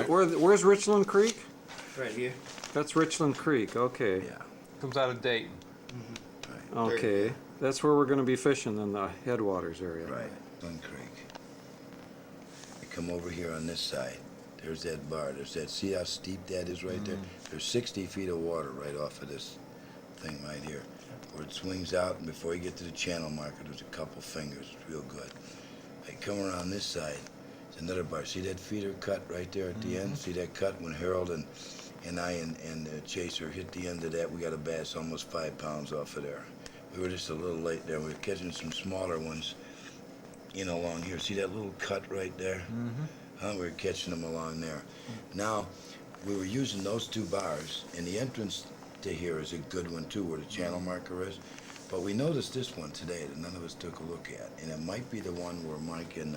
Where's Richland Creek? Right here. That's Richland Creek, okay. Yeah. Comes out of Dayton. Right. Okay, that's where we're going to be fishing in the headwaters area. Right. Richland Creek. You come over here on this side. There's that bar. There's that. See how steep that is right there? There's 60 feet of water right off of this thing right here. Where it swings out, and before you get to the channel marker, there's a couple fingers. It's real good. I come around this side. There's another bar. See that feeder cut right there at the end? See that cut when Harold and I and Chaser hit the end of that? We got a bass almost 5 pounds off of there. We were just a little late there. We were catching some smaller ones, you know, along here. See that little cut right there? We were catching them along there. Now, we were using those 2 bars, and the entrance to here is a good one too, where the channel marker is. But we noticed this one today that none of us took a look at, and it might be the one where Mike and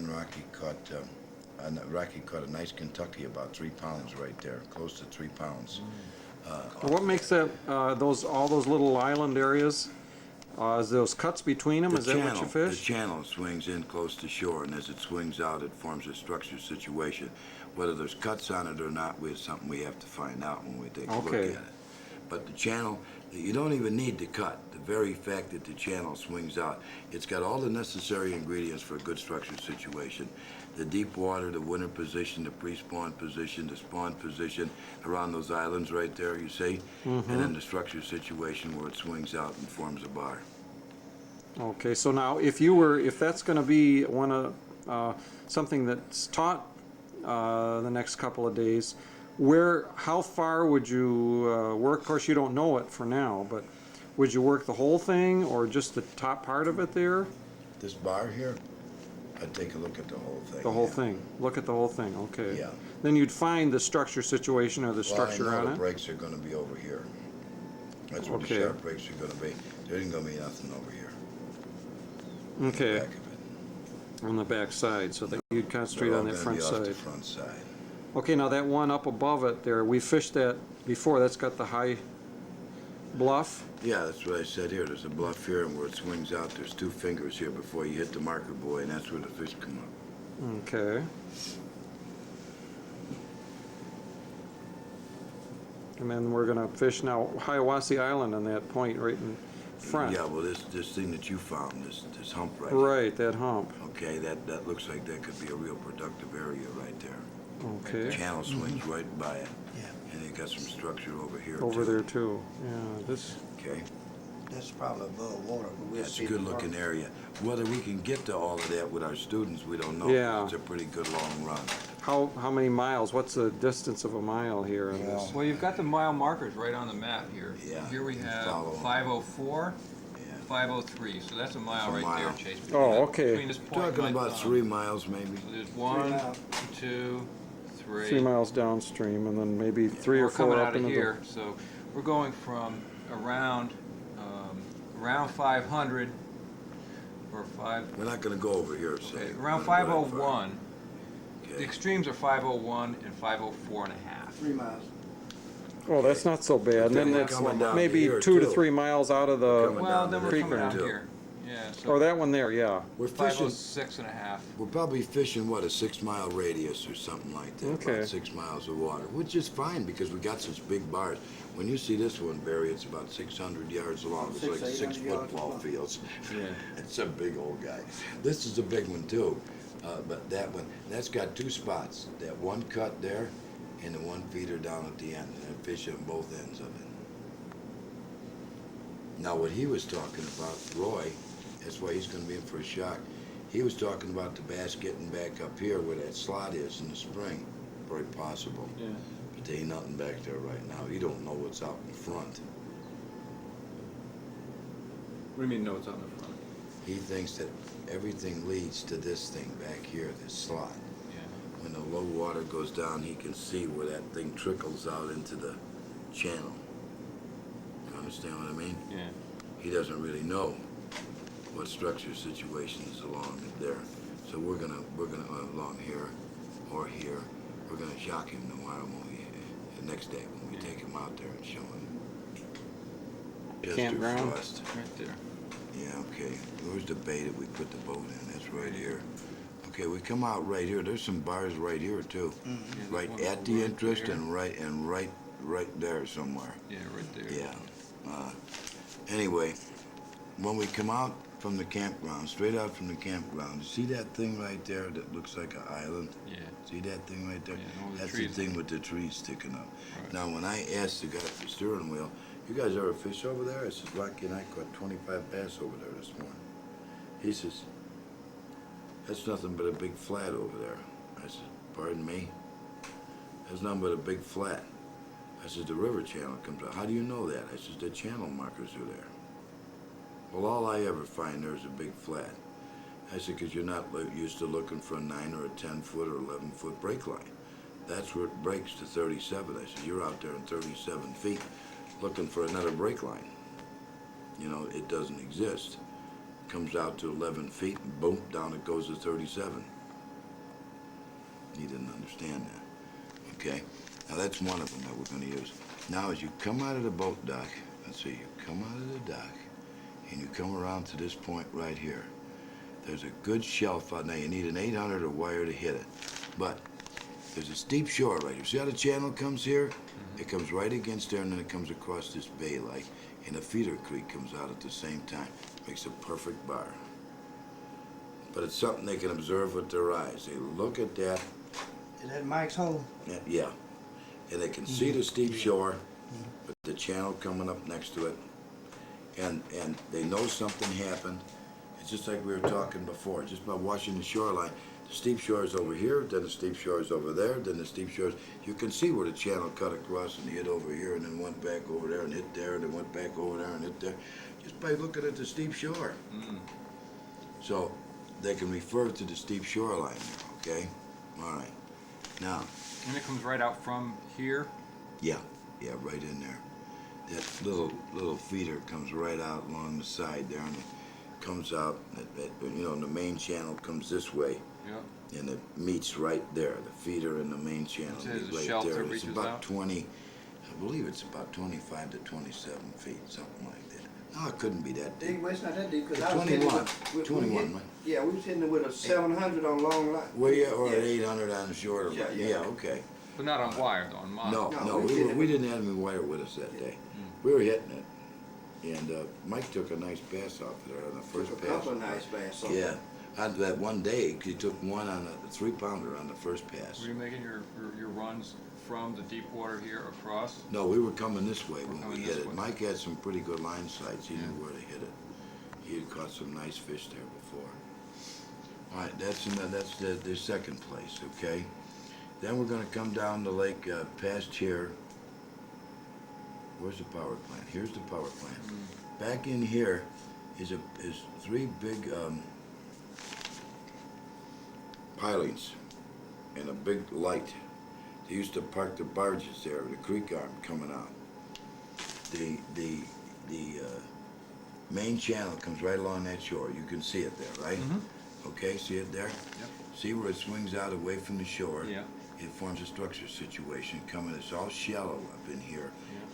Rocky caught. Rocky caught a nice Kentucky, about 3 pounds right there, close to 3 pounds. What makes that all those little island areas? Is those cuts between them? Is that what you fish? The channel swings in close to shore, and as it swings out, it forms a structured situation. Whether there's cuts on it or not is something we have to find out when we take a look at it. But the channel, you don't even need to cut. The very fact that the channel swings out, it's got all the necessary ingredients for a good structured situation. The deep water, the winter position, the pre-spawn position, the spawn position around those islands right there, you see? And then the structured situation where it swings out and forms a bar. Okay, so now if that's going to be something that's taught the next couple of days, how far would you work? Of course, you don't know it for now, but would you work the whole thing or just the top part of it there? This bar here, I'd take a look at the whole thing. The whole thing. Look at the whole thing. Okay. Yeah. Then you'd find the structure situation or the structure I know on the it. brakes are going to be over here. That's where the sharp brakes are going to be. There ain't going to be nothing over here. Okay. On the back of it. On the back side, so that you'd concentrate on that front Off side. the front side. Okay, now that one up above it there, we fished that before. That's got the high bluff. Yeah, that's what I said here. There's a bluff here, and where it swings out, there's 2 fingers here before you hit the marker buoy, and that's where the fish come up. Okay. And then we're going to fish now Hiawassee Island on that point right in front. Yeah, well, this thing that you found, this hump right Right, that hump. Okay, that looks like that could be a real productive area right there. Okay. The channel swings right by it. Yeah. And you got some structure over here Over too. there too. Yeah, this. Okay. That's probably above water, but we'll That's see. a good looking area. Whether we can get to all of that with our students, we don't know. Yeah. It's a pretty good long run. How many miles? What's the distance of a mile here in this? Well, you've got the mile markers right on the map here. Yeah, Here we have follow 'em. 504, Yeah. 503. So that's a mile That's a right mile. there, Chase. Oh, okay. Between this point and Talking my about thumb. 3 miles maybe. So there's 1, miles. 2, 3. 3 miles downstream, and then maybe 3 We're or 4 coming up out of into here, so we're going from around 500 or 5. We're not going to go over here, so. Okay, around 501. The Okay. extremes are 501 and 504 and a half. 3 miles. Oh, that's not so bad. And then We're that's coming down maybe here, 2 to too. 3 miles out of We're the. coming Well, down then to we're the coming creek down too. here. Yeah, so Oh, that one there, yeah. We're fishing. 506 and a half. We're probably fishing, what, a 6-mile radius or something like that. Okay. About 6 miles of water, which is fine because we got such big bars. When you see this one, Barry, it's about 600 yards long. It's like 6 600 yards football long. fields. Yeah. It's a big old guy. This is a big one too, but that one, that's got 2 spots. That one cut there and the one feeder down at the end. And I fish on both ends of it. Now what he was talking about, Roy, that's why he's going to be in for a shock. He was talking about the bass getting back up here where that slot is in the spring. Very possible. Yeah. But there ain't nothing back there right now. He don't know what's out in front. What do you mean, no, it's on the front? He thinks that everything leads to this thing back here, this slot. Yeah. When the low water goes down, he can see where that thing trickles out into the channel. You understand what I mean? Yeah. He doesn't really know what structure situation is along there. So we're gonna along here or here. We're gonna shock him tomorrow the next day when we take him out there and show him. Just Campground? frost. Right there. Yeah, okay. Where's the bay that we put the boat in? That's right here. Okay, we come out right here. There's some bars right here too. Yeah, there's Right one at over the interest there. and right there somewhere. Yeah, right there. Yeah. Anyway, when we come out from the campground, straight out from the campground, you see that thing right there that looks like an island? Yeah. See that thing right there? Yeah, and all the That's trees. the thing with the trees sticking up. Right. Now, when I asked the guy at the steering wheel, you guys ever fish over there? I said, Rocky and I caught 25 bass over there this morning. He says, that's nothing but a big flat over there. I said, pardon me? That's nothing but a big flat. I said, the river channel comes out. How do you know that? I said, the channel markers are there. Well, all I ever find there is a big flat. I said, because you're not used to looking for a 9 or a 10-foot or 11-foot break line. That's where it breaks to 37. I said, you're out there in 37 feet looking for another break line. You know, it doesn't exist. Comes out to 11 feet and boom, down it goes to 37. He didn't understand that. Okay? Now that's one of them that we're going to use. Now as you come out of the boat dock, let's see, you come out of the dock and you come around to this point right here. There's a good shelf out. Now you need an 800 or wire to hit it. But there's a steep shore right here. See how the channel comes here? It comes right against there and then it comes across this bay like, and a feeder creek comes out at the same time. Makes a perfect bar. But it's something they can observe with their eyes. They look at that, Is that Mike's hole? yeah, and they can see the steep shore, with the channel coming up next to it, and they know something happened. It's just like we were talking before, just by watching the shoreline. The steep shore is over here, then the steep shore is over there, then the steep shore is, you can see where the channel cut across and hit over here and then went back over there and hit there and then went back over there and hit there, just by looking at the steep shore. So they can refer to the steep shoreline there, okay? All right. Now, And it comes right out from here. yeah, right in there. That little feeder comes right out along the side there, and it comes out. You know, the main channel comes this way, Yeah. and it meets right there. The feeder and the main channel So there's meet a right shelf there. that And it's reaches about out? 20. I believe it's about 25 to 27 feet, something like that. No, it couldn't be that deep. Well, it's not that deep, because I was hitting 21, it with, 21, right? Yeah, we was hitting it with a 700 on long line. Well, yeah, or an Yeah. 800 on the shorter Yeah, line. yeah. Yeah, okay. But not on wire though, on mine. No, No, no, we we didn't. didn't have any wire with us that day. We were hitting it, and Mike took a nice bass off there on the first A pass. couple of nice bass. on Yeah, on that one day, he took one on a 3-pounder on the first pass. Were you making your runs from the deep water here across? No, we were coming this way We're when we coming hit this it. way. Mike had some pretty good line sights. He Yeah. knew where to hit it. He had caught some nice fish there before. All right, that's the second place, okay? Then we're gonna come down the lake past here. Where's the power plant? Here's the power plant. Back in here is 3 big pilings and a big light. They used to park the barges there, the creek arm coming out. The main channel comes right along that shore. You can see it there, right? Okay, see it there? Yep. See where it swings out away from the shore? Yeah. It forms a structure situation coming. It's all shallow up in here,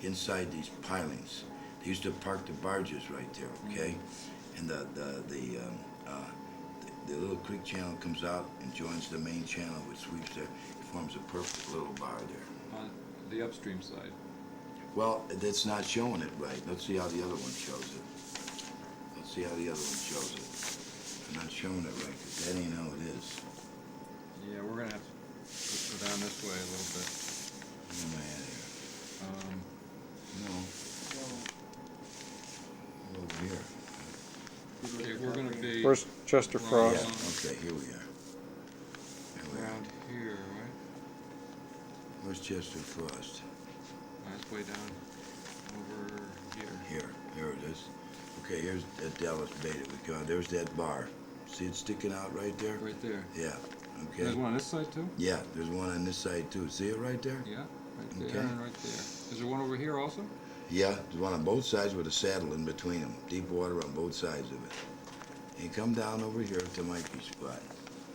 inside these pilings. They used to park the barges right there, okay? And the little creek channel comes out and joins the main channel, which sweeps there. It forms a perfect little bar there. On the upstream side. Well, that's not showing it right. Let's see how the other one shows it. Let's see how the other one shows it. I'm not showing it right, because that ain't how it is. Yeah, we're gonna have to go down this way a little bit. Where am I at here? No, over here. Okay, we're gonna be Where's Chester Yeah, Frost? okay, here we are. Here we are. around here, right? Where's Chester Frost? That's way down over here. Here it is. Okay, here's that Dallas Bay that we got. There's that bar. See it sticking out right there? Right there. Yeah, okay. There's one on this side too? Yeah, there's one on this side too. See it right there? Yeah, right there Okay. and right there. Is there one over here also? Yeah, there's one on both sides with a saddle in between them. Deep water on both sides of it. And you come down over here to Mikey's spot.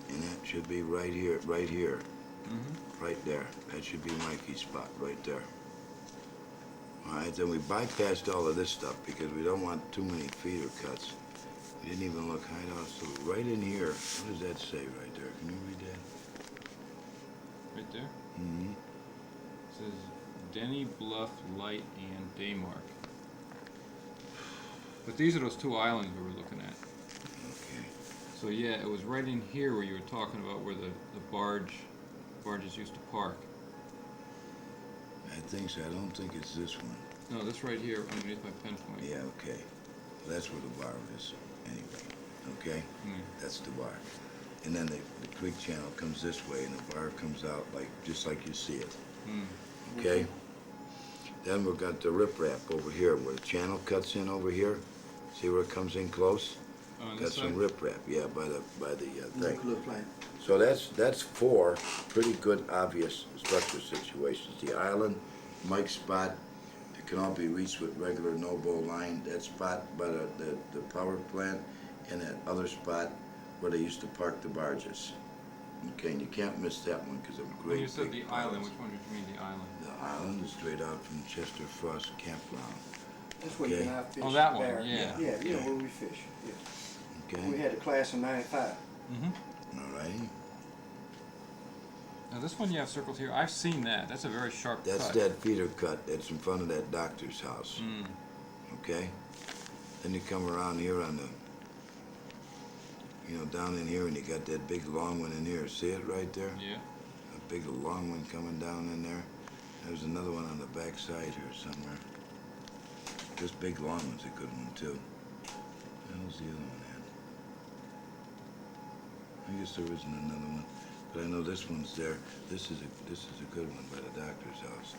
And that should be right here, right here. Right there. That should be Mikey's spot, right there. All right, then we bypassed all of this stuff because we don't want too many feeder cuts. We didn't even look hideout, so right in here, what does that say right there? Can you read that? Right there. Mm-hmm. It says Denny, Bluff, Light, and Daymark. But these are those two islands we were looking at. Okay. So yeah, it was right in here where you were talking about where the barges used to park. I think so. I don't think it's this one. No, this right here underneath my pen point. Yeah, okay. Well, that's where the bar is, anyway. Okay? Mm. That's the bar. And then the creek channel comes this way, and the bar comes out like just like you see it. Mm. Okay? Then we've got the riprap over here, where the channel cuts in over here. See where it comes in close? On Got this some side? riprap, yeah, by the thing. Nuclear plant. So that's four pretty good obvious structure situations. The island, Mike's spot, it can all be reached with regular no-bow line. That spot by the power plant, and that other spot where they used to park the barges. Okay, and you can't miss that one because of When great you said big the island, piles. which one did you mean the island? The island is straight out from Chester Frost Campground. That's where you Okay. and I fished. Oh, that one, there. yeah. Yeah, Yeah. where we fish. Yeah. Okay? We had a class in '95. Mm-hmm. All right. Now this one you have circled here, I've seen that. That's a very sharp That's cut. that feeder cut that's in front of that doctor's house. Mm. Okay? Then you come around here on the, down in here, and you got that big long one in here. See it right there? Yeah. A big long one coming down in there. There's another one on the back side here somewhere. This big long one's a good one too. How's the other one at? I guess there isn't another one, but I know this one's there. This is a good one by the doctor's house.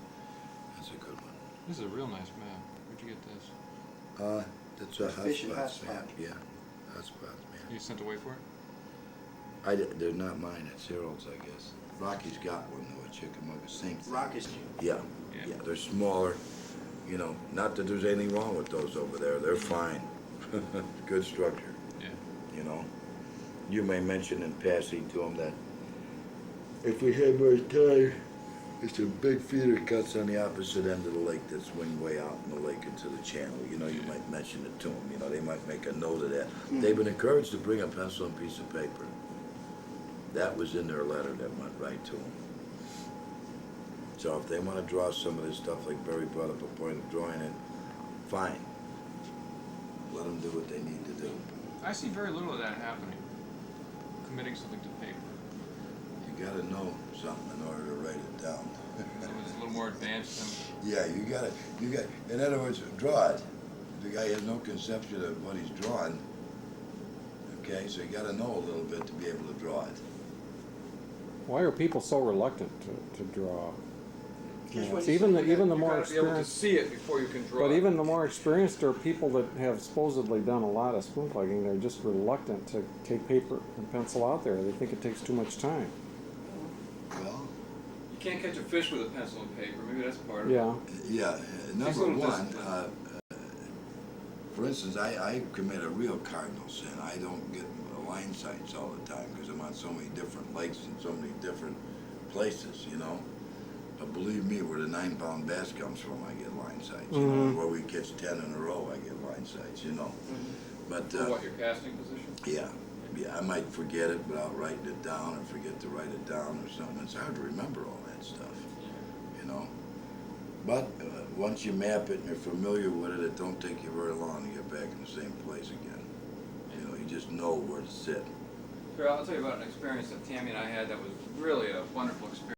That's a good one. This is a real nice map. Where'd you get this? That's a Fishing hotspots hotspot. map. Yeah, hotspots map. You sent away for it? They're not mine. It's Harold's, I guess. Rocky's got one though at Chickamauga. Same thing. Rockets. Yeah, Yeah. yeah. They're smaller. Not that there's anything wrong with those over there. They're fine. Good structure. Yeah. You may mention in passing to them that if we had more time, there's some big feeder cuts on the opposite end of the lake that swing way out in the lake into the channel. You might mention it to them. They might make a note of that. They've been encouraged to bring a pencil and piece of paper. That was in their letter that went right to them. So if they want to draw some of this stuff, like Barry brought up a point of drawing it, fine. Let them do what they need to do. I see very little of that happening. Committing something to paper. You gotta know something in order to write it down. So it's a little more advanced than. Yeah, you got, in other words, draw it. The guy has no conception of what he's drawing. Okay, so you gotta know a little bit to be able to draw it. Why are people so reluctant to draw? Just Yeah, when it's you even see the it, even the You more gotta be able to experienced, see it before you can draw but it. even the more experienced are people that have supposedly done a lot of spoon plugging. They're just reluctant to take paper and pencil out there. They think it takes too much time. Well, You can't catch a fish with a pencil and paper. Maybe that's part of it. Yeah. yeah, Takes number a little one, discipline. for instance, I commit a real cardinal sin. I don't get line sights all the time because I'm on so many different lakes and so many different places, But believe me, where the 9-pound bass comes from, I get line sights. Where we catch 10 in a row, I get line sights, But For what, your casting position? yeah, I might forget it without writing it down, or forget to write it down or something. It's hard to remember all that stuff, But once you map it and you're familiar with it, it don't take you very long to get back in the same place again. You just know where to sit. Here, I'll tell you about an experience that Tammy and I had that was really a wonderful experience.